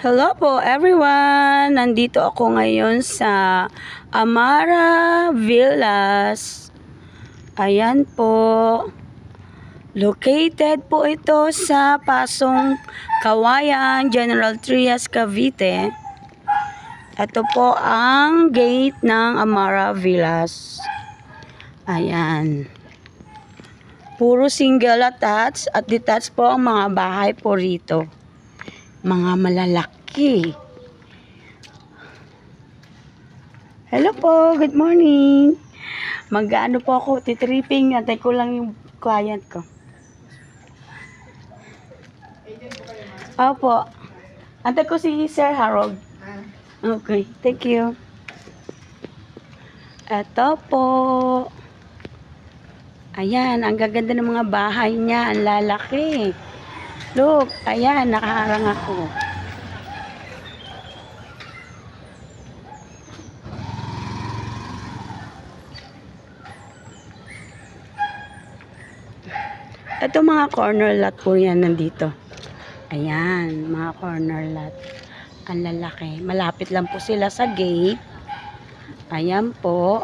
Hello po everyone! Nandito ako ngayon sa Amara Villas. Ayan po. Located po ito sa Pasong Kawayan, General Trias, Cavite. Ito po ang gate ng Amara Villas. Ayan. Puro single attached at detached po ang mga bahay po rito. Mga malalaki. Hello po, good morning. Mag-ano po ako, titripping. Antay ko lang yung client ko. Opo. Antay ko si Sir Harold. Okay, thank you. Ito po. Ayan, ang gaganda ng mga bahay niya. Ang lalaki. Look, ayan, nakaharang ako. Ito mga corner lot po yan nandito. Ayan, mga corner lot. Ang lalaki. Malapit lang po sila sa gate. Ayan po.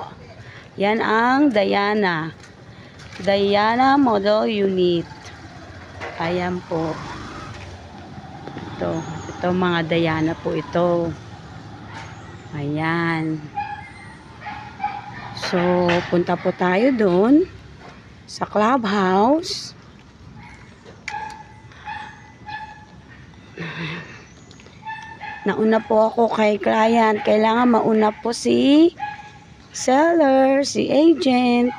Yan ang Diana. Diana Model Unit. Ayan po. Ito mga Diana po ito. Ayan. So, punta po tayo doon sa clubhouse. Nauna po ako kay client. Kailangan mauna po si seller, si agent.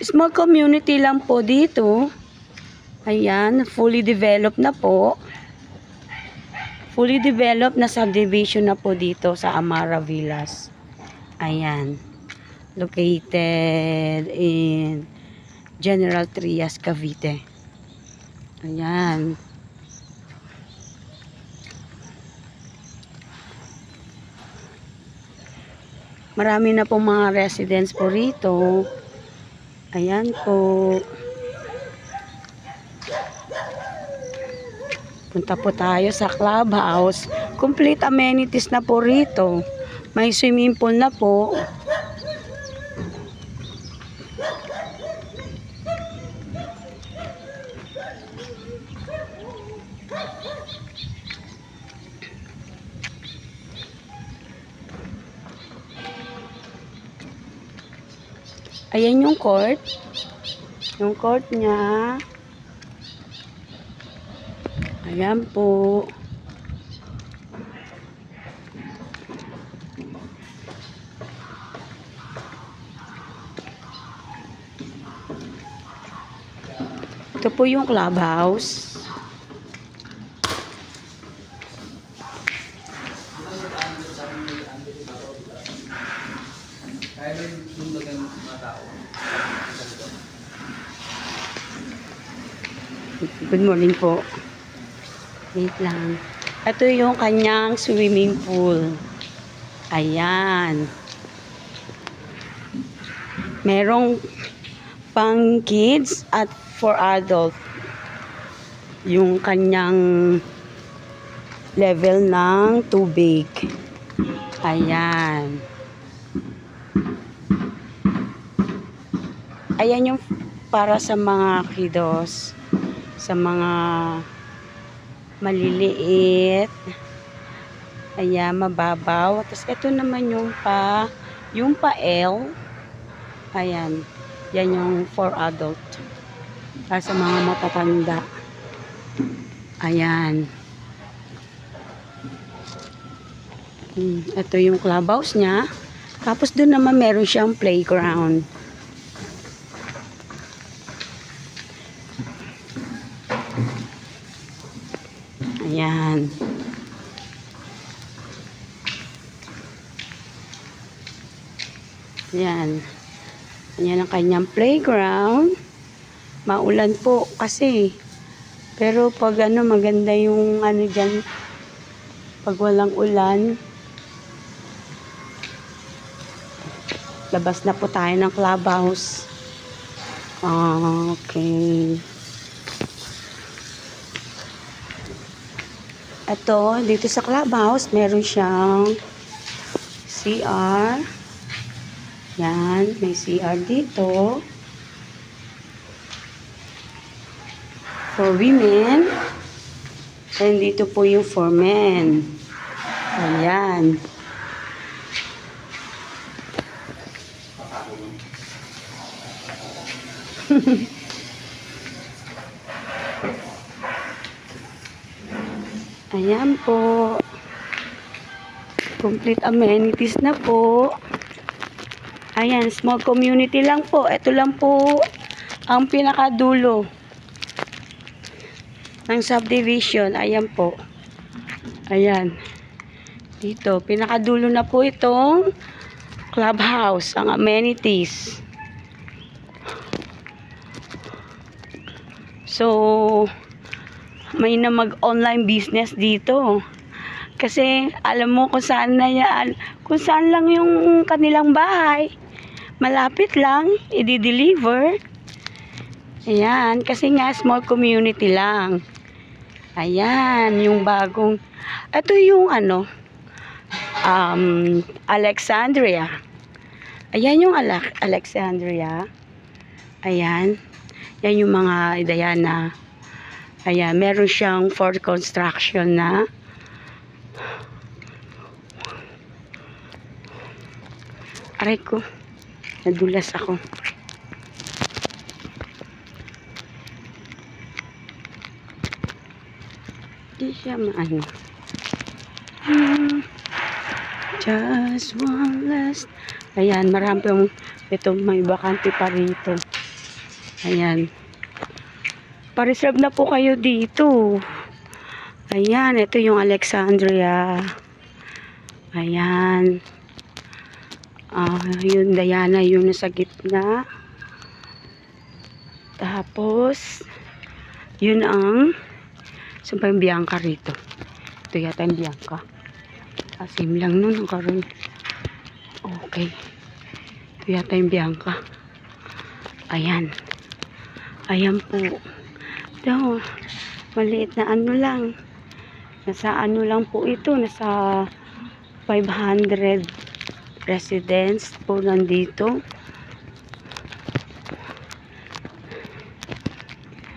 Small community lang po dito. Ayan, fully developed na po. Fully developed na subdivision na po dito sa Amara Villas. Ayan. Located in General Trias, Cavite. Ayan. Marami na po mga residents po rito. Ayan po. Punta po tayo sa clubhouse. Complete amenities na po rito. May swimming pool na po. Ayan yung court. Yung court niya. Ayan po. Ito po yung clubhouse. Good morning po. Wait lang. Ito yung kanyang swimming pool. Ayan. Merong pang kids at for adult. Yung kanyang level ng tubig. Ayan. Ayan yung para sa mga kiddos. Sa mga maliliit. Ayan, mababaw. Tapos ito naman yung L. Ayan. Yan yung for adult. Para sa mga matatanda. Ayan. Ito yung clubhouse niya. Tapos doon naman meron siyang playground. Ayan. Ayan. Ayan ang kanyang playground. Maulan po kasi. Pero pag maganda yung dyan. Pag walang ulan. Labas na po tayo ng clubhouse. Okay. Ito, dito sa clubhouse, meron siyang CR. Yan, may CR dito. For women. And dito po yung for men. Ayan. Ayan po. Complete amenities na po. Ayan, small community lang po. Ito lang po ang pinakadulo ng subdivision. Ayan po. Ayan. Dito, pinakadulo na po itong clubhouse, ang amenities. So, may na mag-online business dito. Kasi, alam mo kung saan na yan, kung saan lang yung kanilang bahay. Malapit lang, i-deliver. Ayan, kasi nga small community lang. Ayan, yung bagong, ito yung Alexandria. Ayan yung Alexandria. Ayan. Yan yung mga Diana. Ayan, meron siyang for construction na. Aray ko, nadulas ako. Hindi siya maano. Just one last. Ayan, marami pong ito, may bakante pa rito. Ayan. Pa-reserve na po kayo dito. Ayan, ito yung Alexandria. Ayan. Yun, Diana, yung nasa gitna. Tapos, yun ang, saan pa yung Bianca rito? Ito yata yung Bianca. Asim lang nun, ang karoon. Okay. Ito yata yung Bianca. Ayan. Ayan po. Ito, maliit na ano lang. Nasa ano lang po ito, nasa 500 residents po nandito.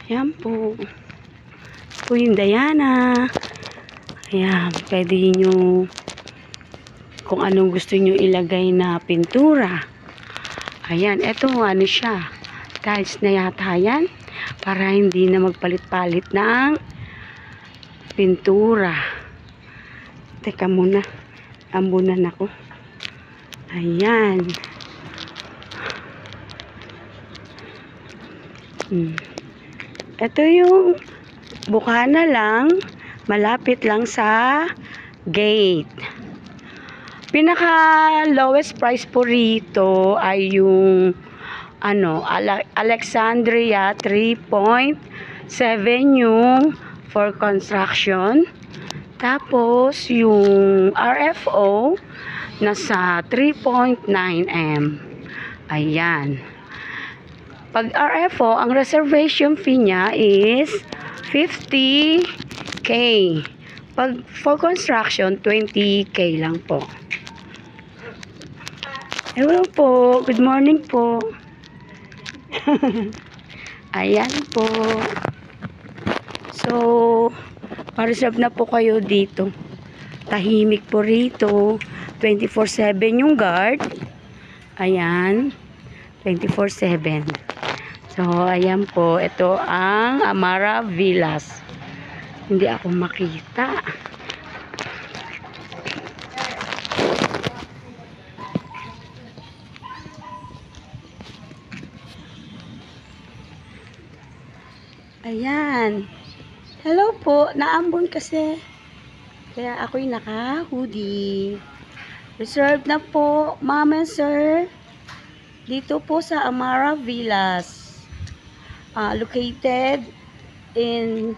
Ayan po. Po yung Diana. Ayan, pwede nyo kung anong gusto nyo ilagay na pintura. Ayan, eto ano siya. Tiles na yata yan. Para hindi na magpalit-palit ng pintura. Teka muna. Ambunan ako. Ayan. Ito yung bukana lang. Malapit lang sa gate. Pinaka lowest price po rito ay yung Alexandria 3.7 yung for construction. Tapos yung RFO nasa 3.9M. Ayan. Pag RFO, ang reservation fee niya is 50K. Pag for construction, 20K lang po. Hello po. Good morning po. Ayan po. So, pa-reserve na po kayo dito. Tahimik po rito. 24/7 yung guard. Ayan. 24/7. So, ayan po. Ito ang Amara Villas. Hindi ako makita. Ayan. Hello po. Naambon kasi. Kaya ako'y naka-hoodie. Reserved na po, ma'am and sir. Dito po sa Amara Villas. Located in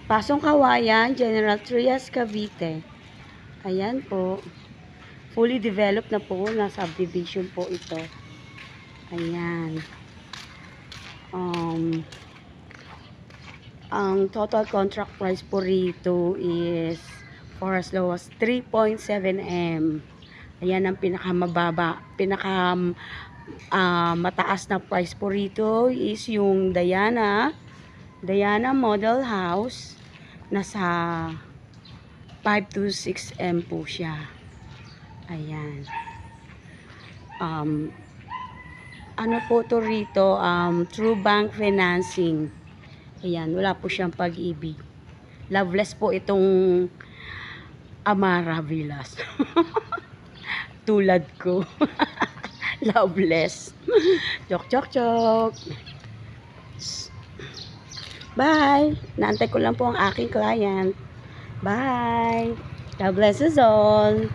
Pasong Kawayan, General Trias, Cavite. Ayan po. Fully developed na po na subdivision po ito. Ayan. Ang total contract price po rito is for as low as 3.7 M. Ayan ang pinakamababa, mataas na price po rito is yung Diana Model House. Nasa 5 to 6 M po siya. Ayan. Ano po to rito? True bank financing. Ayan, wala po siyang pag-ibig. Loveless po itong Amara Villas. Tulad ko. Loveless. Chok, chok, chok. Bye. Naantay ko lang po ang aking client. Bye. God bless us all.